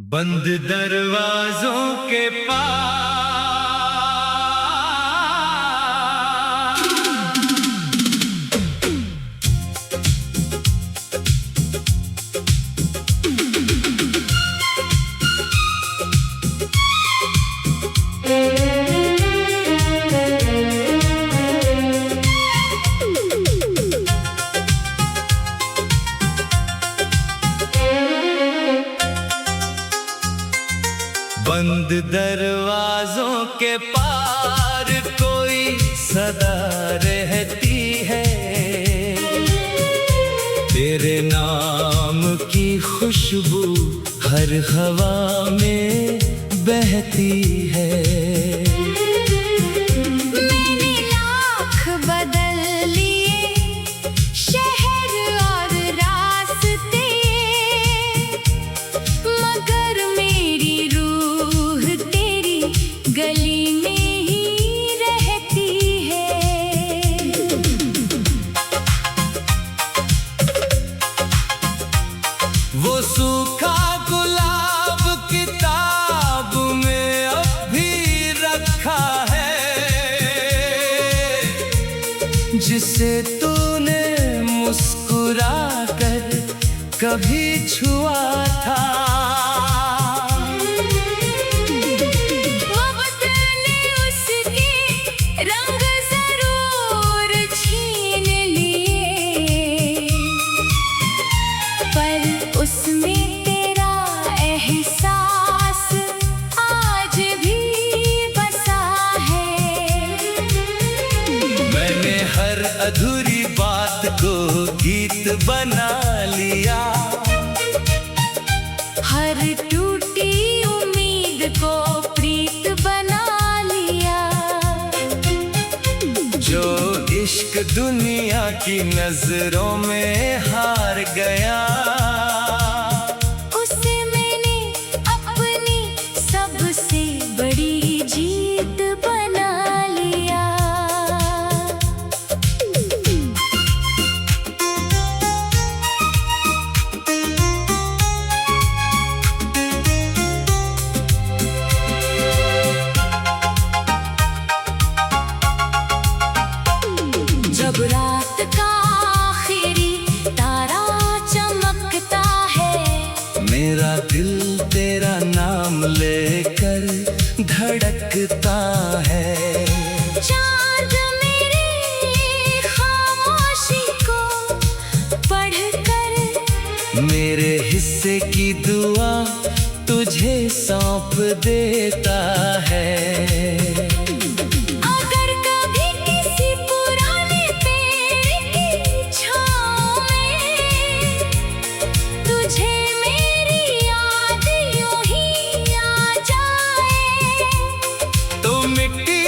बंद दरवाजों के पास बंद दरवाजों के पार कोई सदा रहती है, तेरे नाम की खुशबू हर हवा में बहती है। मैंने लाख बदल लिए शहर और रास्ते, मगर मेरी रूह तेरी गली में ही रहती है। वो सूखा गुलाब किताब में अब भी रखा है, जिसे तूने मुस्कुरा कर कभी छुआ था। वक्त ने उसके रंग जरूर छीन लिए, पर उसमें तेरा एहसास आज भी बसा है। मैंने हर अधूरी बात को गीत बना लिया, हर टूटी उम्मीद को प्रीत बना लिया। जो इश्क दुनिया की नजरों में हार गया, उसे मैंने अपनी सबसे बड़ी जीत बना लिया। जब रात का आखिरी तारा चमकता है, मेरा दिल तेरा नाम लेकर धड़कता है। चांद मेरी खामोशी को पढ़कर मेरे हिस्से की दुआ तुझे सौंप देता है। अगर कभी किसी पुराने पेड़ की छाँव में तुझे मेरी याद यूं ही आ जाए, तो मिट्टी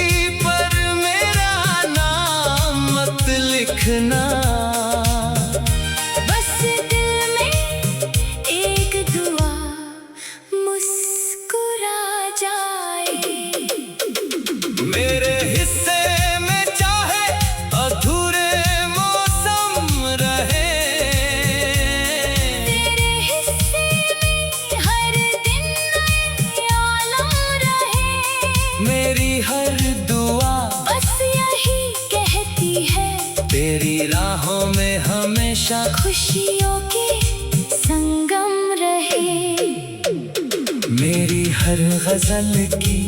पर मेरा नाम मत लिखना, बस दिल में एक दुआ मुस्कुरा जाए। मेरे हिस्से में चाहे अधूरे मौसम रहे, तेरे हिस्से में हर दिन नए आलम रहे। मेरी हर दुआ बस यही कहती है, तेरी राहों में हमेशा खुशियों के संगम रहे। मेरी हर गजल की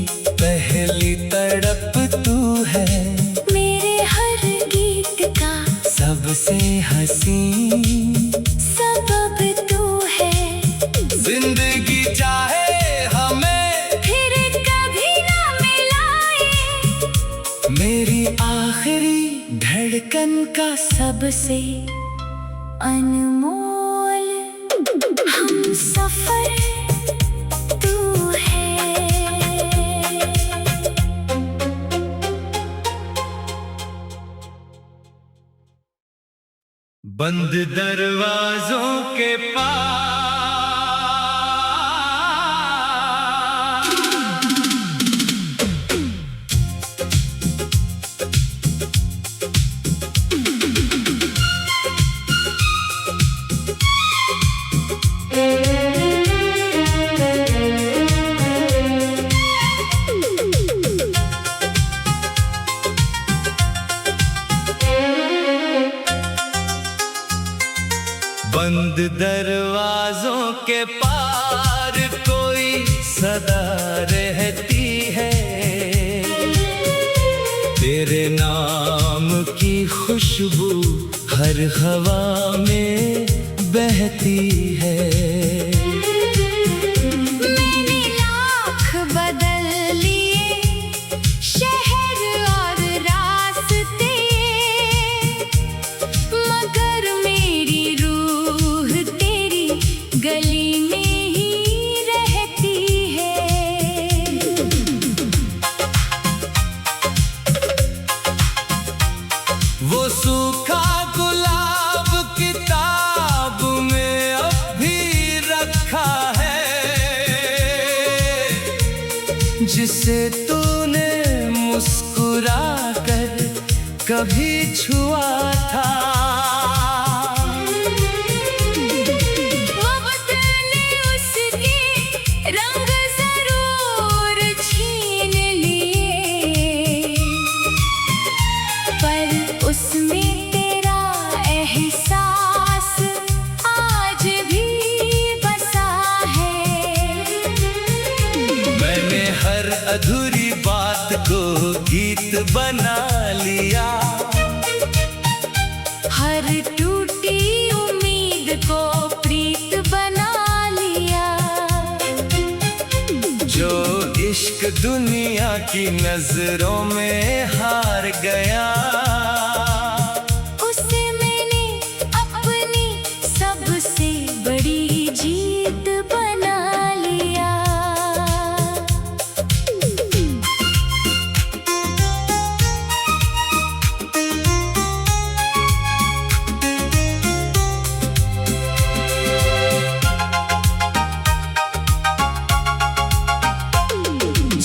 पहली तड़प तू है, मेरे हर गीत का सबसे हसीन सबब तू है। जिंदगी चाहे हमें फिर कभी ना मिलाए, मेरी आखिरी धड़कन का सबसे अनमोल हम सफर तू है। बंद दरवाजों के पास पार कोई सदा रहती है, तेरे नाम की खुशबू हर हवा में बहती है। मैंने लाख बदल लिए शहर और रास्ते, मगर मेरी रूह तेरी गली में ही रहती है। वो सूखा गुलाब किताब में अब भी रखा है, जिसे तूने मुस्कुरा कर कभी छुआ था। वक्त ने उसके रंग जरूर छीन लिए, पर उसमें तेरा एहसास आज भी बसा है। मैंने हर अधूरी बात को गीत बना लिया, हर टूटी उम्मीद को प्रीत बना लिया। जो इश्क दुनिया की नजरों में हार गया, उसे मैंने अपनी सबसे बड़ी जीत बना लिया।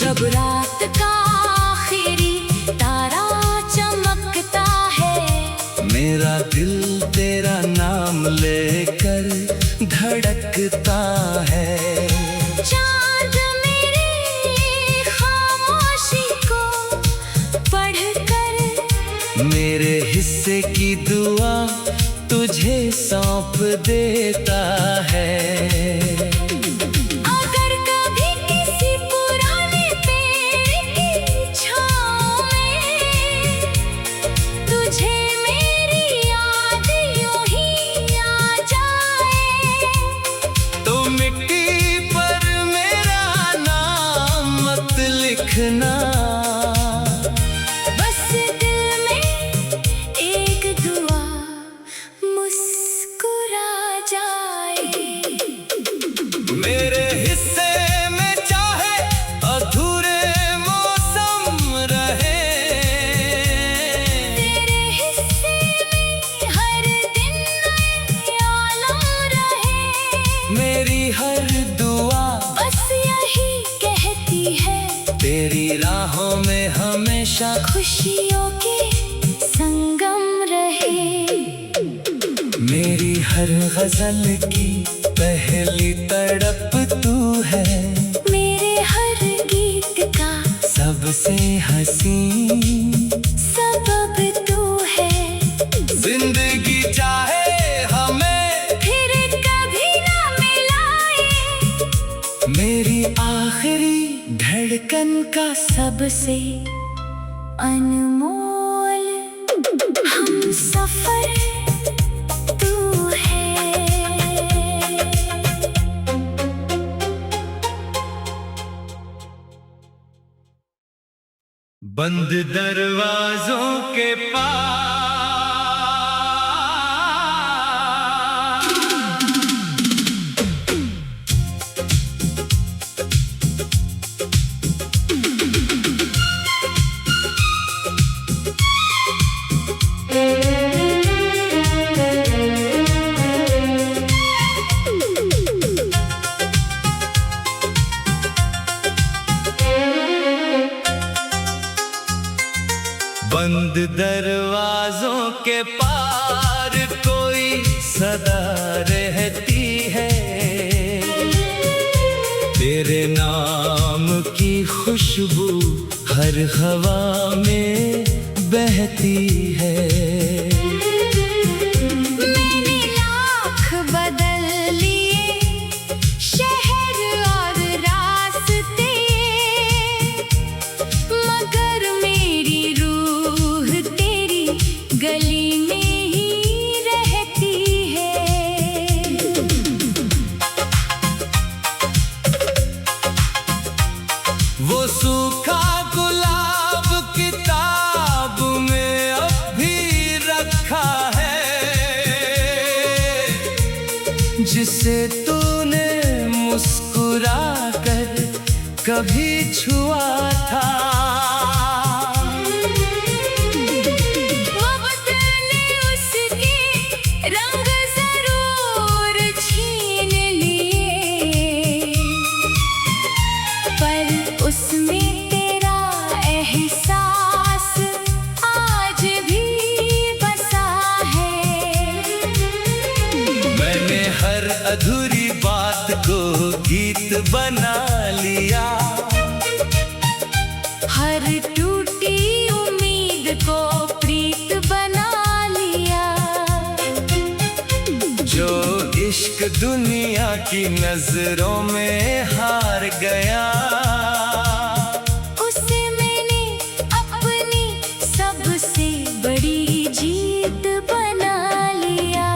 जब रात का आखिरी तारा चमकता है, मेरा दिल तेरा नाम लेकर धड़कता है। चांद मेरी खामोशी को पढ़कर मेरे हिस्से की दुआ तुझे सौंप देता है। अगर कभी किसी पुराने पेड़ की छाँव में तुझे मेरी याद यूं ही आ जाए, तो मिट्टी पर मेरा नाम मत लिखना, बस दिल में एक दुआ मुस्कुरा जाए। मेरे हिस्से में चाहे अधूरे मौसम रहे, तेरे हिस्से में हर दिन नए आलम रहे। मेरी हर दुआ बस यही कहती है, तेरी राहों में हमेशा खुशियों के संगम रहे। मेरी हर गजल की पहली तड़प तू है, मेरे हर गीत का सबसे हसीन सबब तू है। जिंदगी चाहे हमें फिर कभी ना मिलाए, मेरी आखिरी धड़कन का सबसे अनमोल हम सफर तू है। बंद दरवाजों के पास बंद दरवाजों के पार कोई सदा रहती है, तेरे नाम की खुशबू हर हवा में बहती है। मैंने लाख बदल लिए शहर वो सूखा गुलाब किताब में अब भी रखा है, जिसे तूने मुस्कुरा कर कभी छुआ था। उसमें तेरा एहसास आज भी बसा है। मैंने हर अधूरी बात को गीत बना लिया, हर टूटी उम्मीद को प्रीत बना लिया। जो इश्क दुनिया की नजरों में हार गया, बड़ी जीत बना लिया।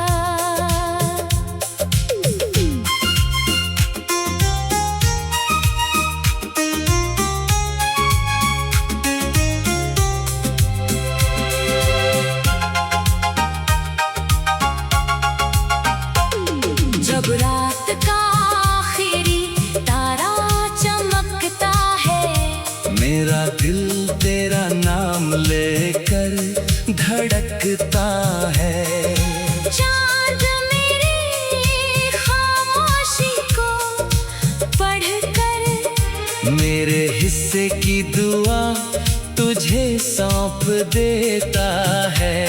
जब रात का आखिरी तारा चमकता है, मेरा दिल तेरा नाम लेकर धड़कता है। चांद मेरी खामोशी को पढ़कर मेरे हिस्से की दुआ तुझे सौंप देता है।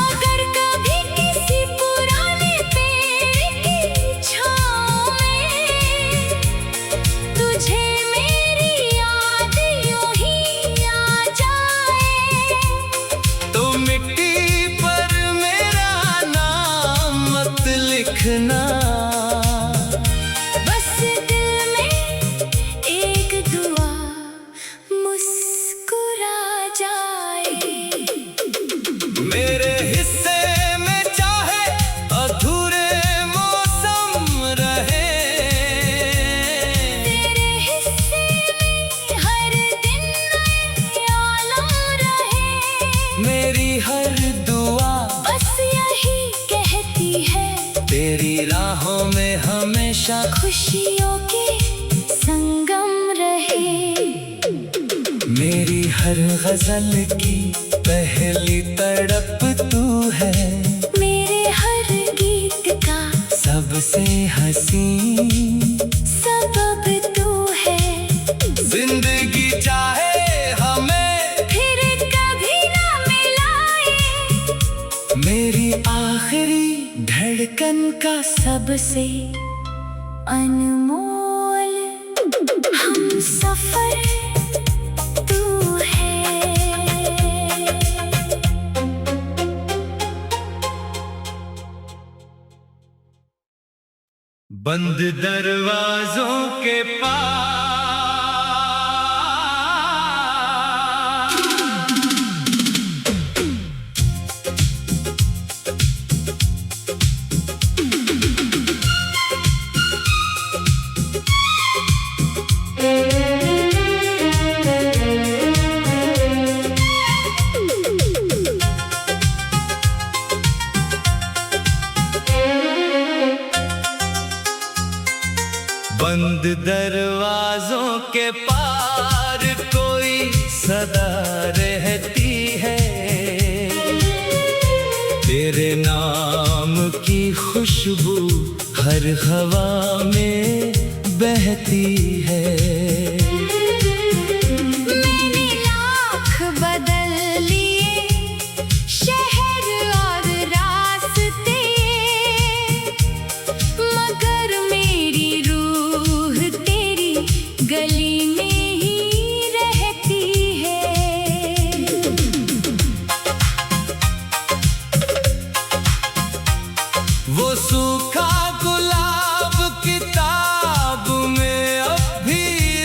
अगर कभी किसी पुराने पेड़ की छाँव में तुझे मेरी याद यूं ही आ जाए, तो मिट्टी पर मेरा नाम मत लिखना, बस दिल में एक दुआ मुस्कुरा जाए। मेरे हिस्से में चाहे अधूरे मौसम रहे, तेरे हिस्से में हर दिन नए आलम रहे। मेरी हर दुआ बस यही कहती है, तेरी राहों में हमेशा खुशियों के संगम रहे। मेरी हर गजल की पहली तड़प तू है, मेरे हर गीत का सबसे हसीन सबब तू है। जिंदगी चाहे हमें फिर कभी ना मिलाए, मेरी आखिरी धड़कन का सबसे अनमोल हम सफर तू है। बंद दरवाजों के पास बंद दरवाजों के पार कोई सदा रहती है, तेरे नाम की खुशबू हर हवा में बहती है। मैंने लाख बदल लिए शहर और रास्ते, मगर मेरी रूह तेरी गली में ही रहती है। वो सूखा गुलाब किताब में अब भी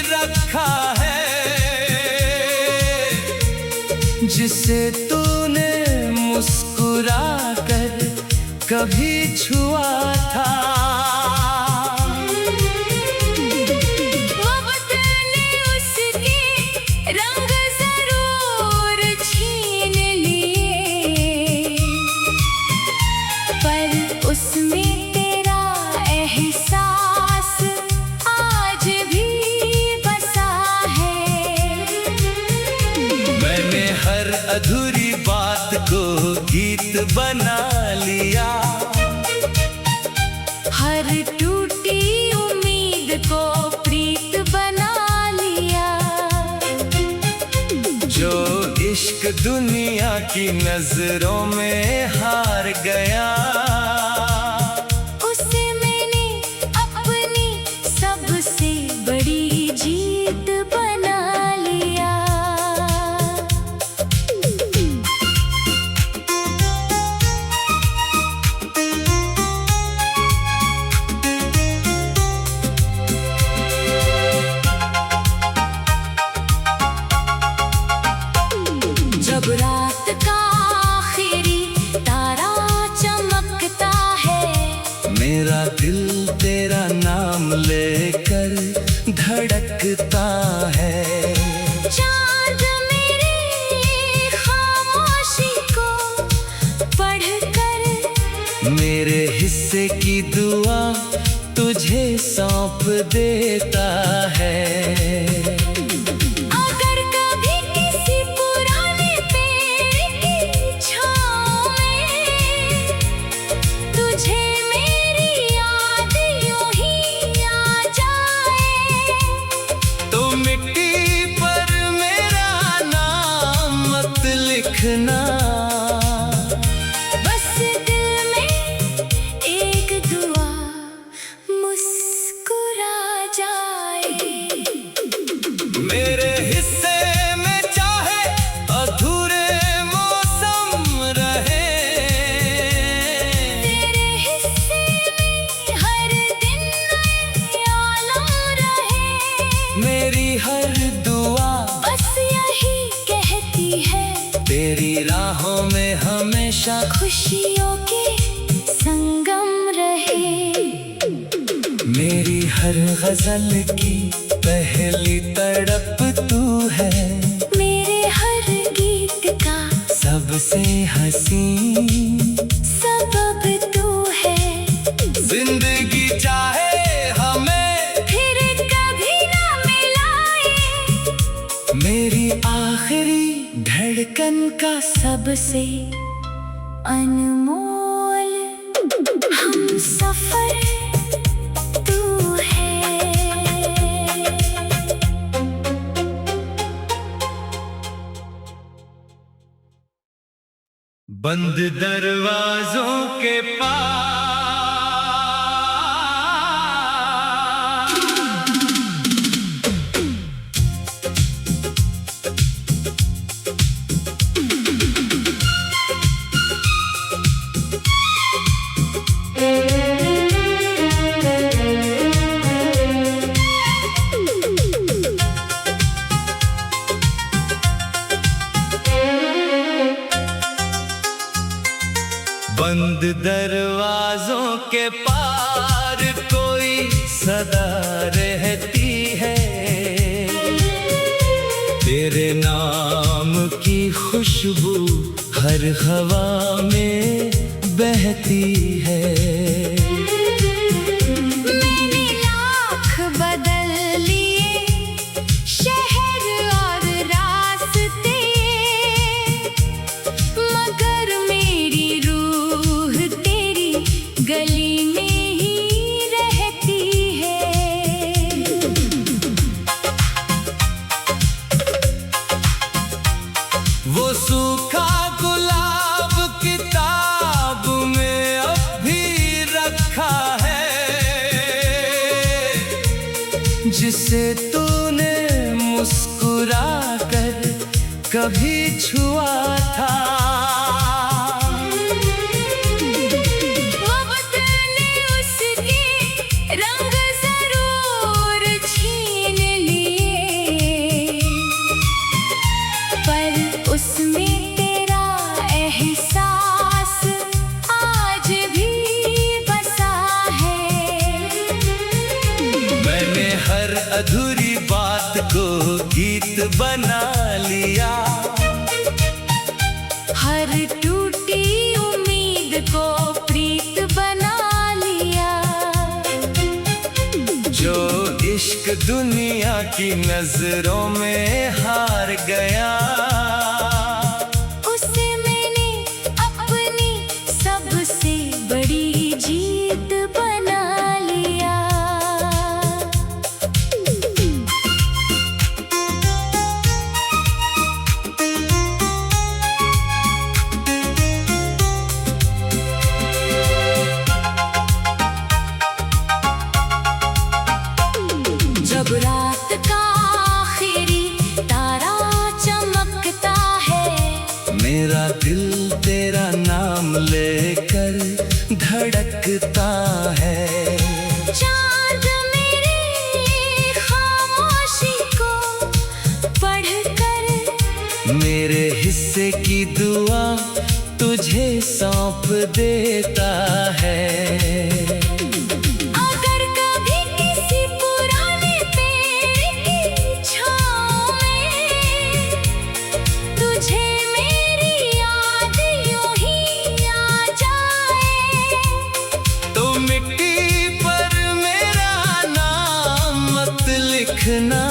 रखा है, जिसे तूने मुस्कुरा कर कभी छुआ था। वो अधूरी बात को गीत बना लिया, हर टूटी उम्मीद को प्रीत बना लिया। जो इश्क दुनिया की नजरों में हार गया, उसे मैंने अपनी सबसे बड़ी जीत बना लिया। जब रात का आखिरी तारा चमकता है, मेरा दिल तेरा नाम लेकर धड़कता है। चांद मेरी खामोशी को पढ़कर मेरे हिस्से की दुआ तुझे सौंप देता है। अगर कभी किसी पुराने पेड़ की छाँव में तुझे मेरी याद यूं ही आ जाए, तो मिट्टी पर मेरा नाम मत लिखना, बस दिल में एक दुआ मुस्कुरा जाए। मेरे हिस्से में चाहे अधूरे मौसम रहे, तेरे हिस्से में हर दिन नए आलम रहे। मेरी हर दुआ बस यही कहती है, तेरी राहों में हमेशा खुशियों के संगम रहे। मेरी हर गजल की पहली तड़प तू है, मेरे हर गीत का सबसे हसीन सबब तू है। जिंदगी चाहे हमें फिर कभी ना मिलाए, मेरी आखिरी धड़कन का सबसे अनमोल हम सफर तू है। बंद दरवाजों के पास बंद दरवाजों के पार कोई सदा रहती है, तेरे नाम की खुशबू हर हवा में बहती है। मैंने लाख बदल लिए शहर और रास्ते, मगर मेरी रूह तेरी गली में ही रहती है। वो सूखा गुलाब किताब में अब भी रखा है, जिसे तूने मुस्कुरा कर कभी छुआ था। वक्त ने उसके रंग जरूर छीन लिए, पर उसमें तेरा एहसास आज भी बसा है। मैंने हर अधूरी बात को गीत बना लिया, हर टूटी उम्मीद को प्रीत बना लिया। जो इश्क दुनिया की नजरों में हार गया, जब रात का आखिरी तारा चमकता है, मेरा दिल तेरा नाम लेकर धड़कता है। चांद मेरी खामोशी को पढ़कर मेरे हिस्से की दुआ तुझे सौंप देता है। अगर कभी किसी पुराने पेड़ की छाँव में तुझे मेरी याद यूं ही आ जाए, तो मिट्टी पर मेरा नाम मत लिखना,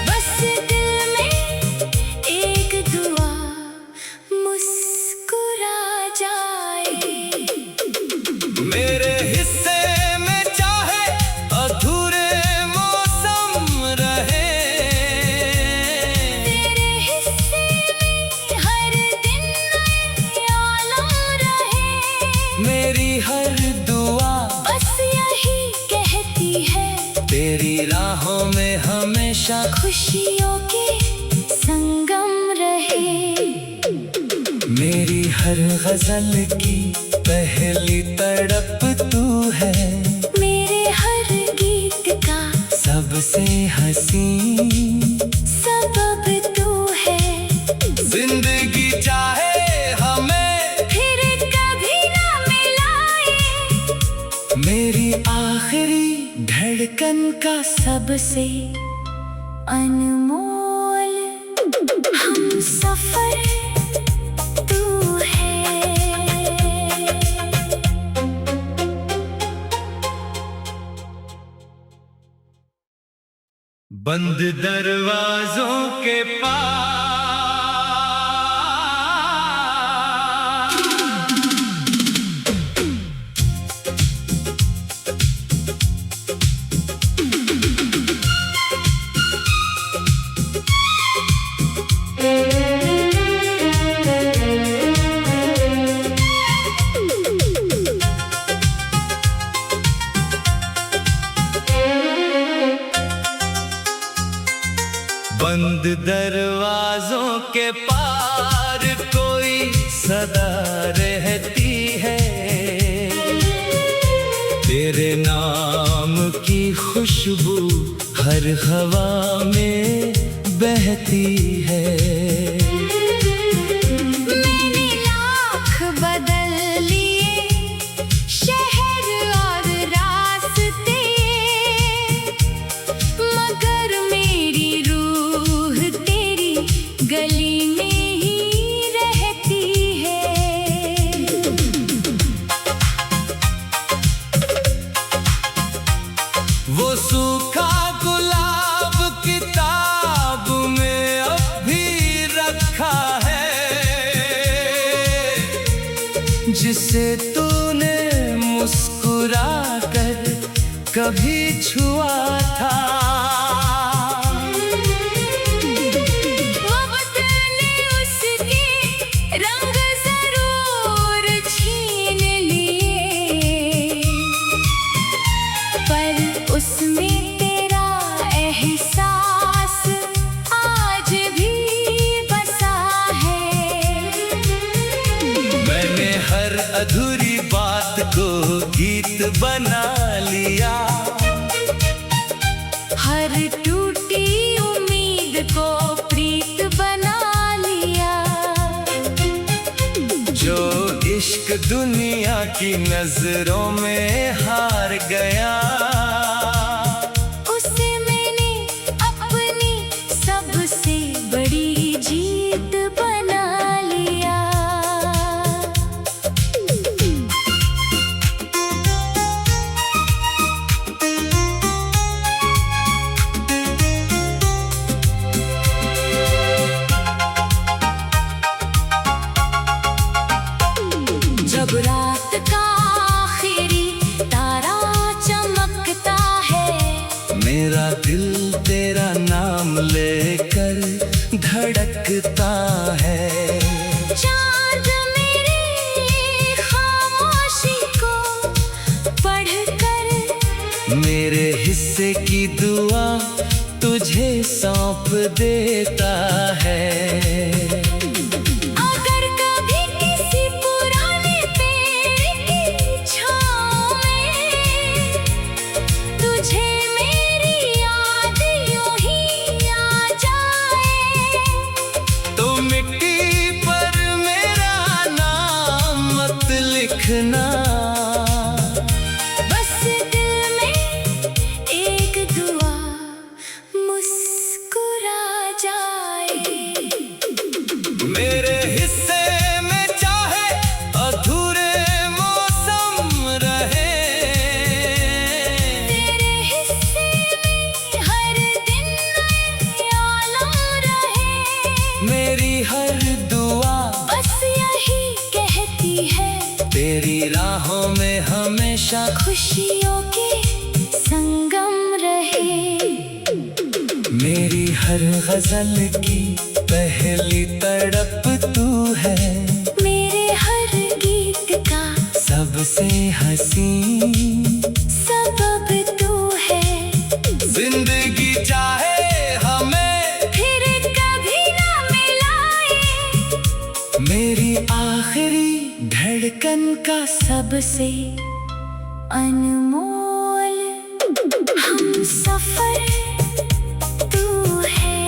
बस दिल में एक दुआ मुस्कुरा जाए। मेरे हिस्से में चाहे अधूरे मौसम रहे, तेरे हिस्से में हर दिन नए आलम रहे, मेरी हर दुआ बस यही कहती है, तेरी राहों में हमेशा खुशियों के संगम रहे। मेरी हर गजल की पहली तड़प तू है, मेरे हर गीत का सबसे हंसी सबब तू है, जिंदगी चाहे हमें फिर कभी ना मिलाए, मेरी आखिरी धड़कन का सबसे अनमोल हम सफर तू है। बंद दरवाजों के पास बंद दरवाजों के पार कोई सदा रहती है, तेरे नाम की खुशबू हर हवा में बहती है। मैंने लाख बदल लिए शहर और रास्ते, मगर मेरी रूह तेरी गली में ही रहती है। वो सूखा गुलाब किताब में अब भी रखा है, जिसे तूने मुस्कुरा कर कभी छुआ था। वक्त ने उसके रंग जरूर छीन लिए, पर उसमें तेरा एहसास आज भी बसा है। मैंने हर अधूरी बात को गीत बना लिया, हर टूटी उम्मीद को प्रीत बना लिया, जो इश्क दुनिया की नजरों में हार गया, उसे मैंने अपनी सबसे बड़ी जीत बना लिया। जब रात का आखिरी तारा चमकता है, मेरा दिल तेरा नाम लेकर धड़कता है। चांद मेरी खामोशी को पढ़कर मेरे हिस्से की दुआ तुझे सौंप देता है। अगर कभी किसी पुराने पेड़ की छाँव में तुझे मेरी याद यूं ही आ जाए, तो मिट्टी पर मेरा नाम मत लिखना, बस दिल में एक दुआ मुस्कुरा जाए। मेरे हिस्से में चाहे अधूरे मौसम रहे, तेरे हिस्से में हर दिन नए आलम रहे। मेरी हर दुआ बस यही कहती है, तेरी राहों में हमेशा खुशियों के संगम रहे। मेरी हर गजल की पहली तड़प तू है, मेरे हर गीत का सबसे हंसी सबब तू है। जिंदगी चाहे हमें फिर कभी ना मिलाए, मेरी आखिरी धड़कन का सबसे अनमोल हम सफर तू है।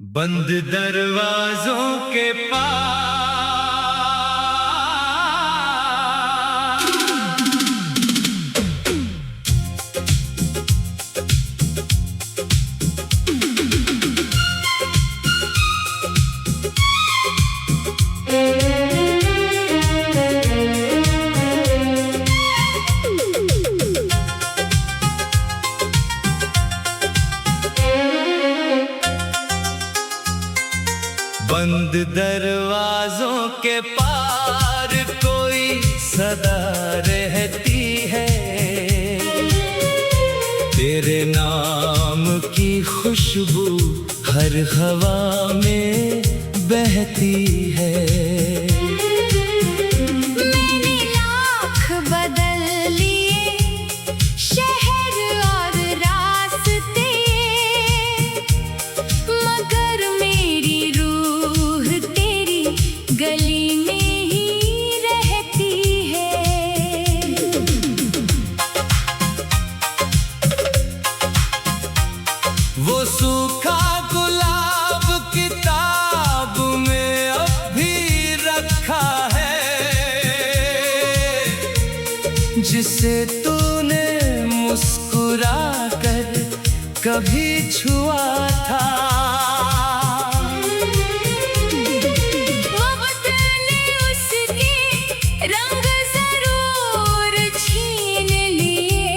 बंद दरवाजों के पास बंद दरवाजों के पार कोई सदा रहती है, तेरे नाम की खुशबू हर हवा में बहती है। मैंने लाख बदल लिए शहर और रास्ते, मगर मेरी रूह तेरी गली में ही रहती है। वो सूखा गुलाब किताब में अब भी रखा है, जिसे तूने मुस्कुरा कर कभी छुआ था। वक्त ने उसके रंग जरूर छीन लिए,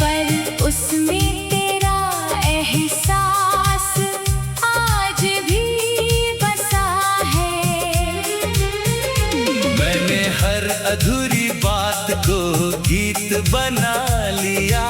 पर उसमें तेरा एहसास आज भी बसा है। मैंने हर अधूरी बात को गीत बना लिया,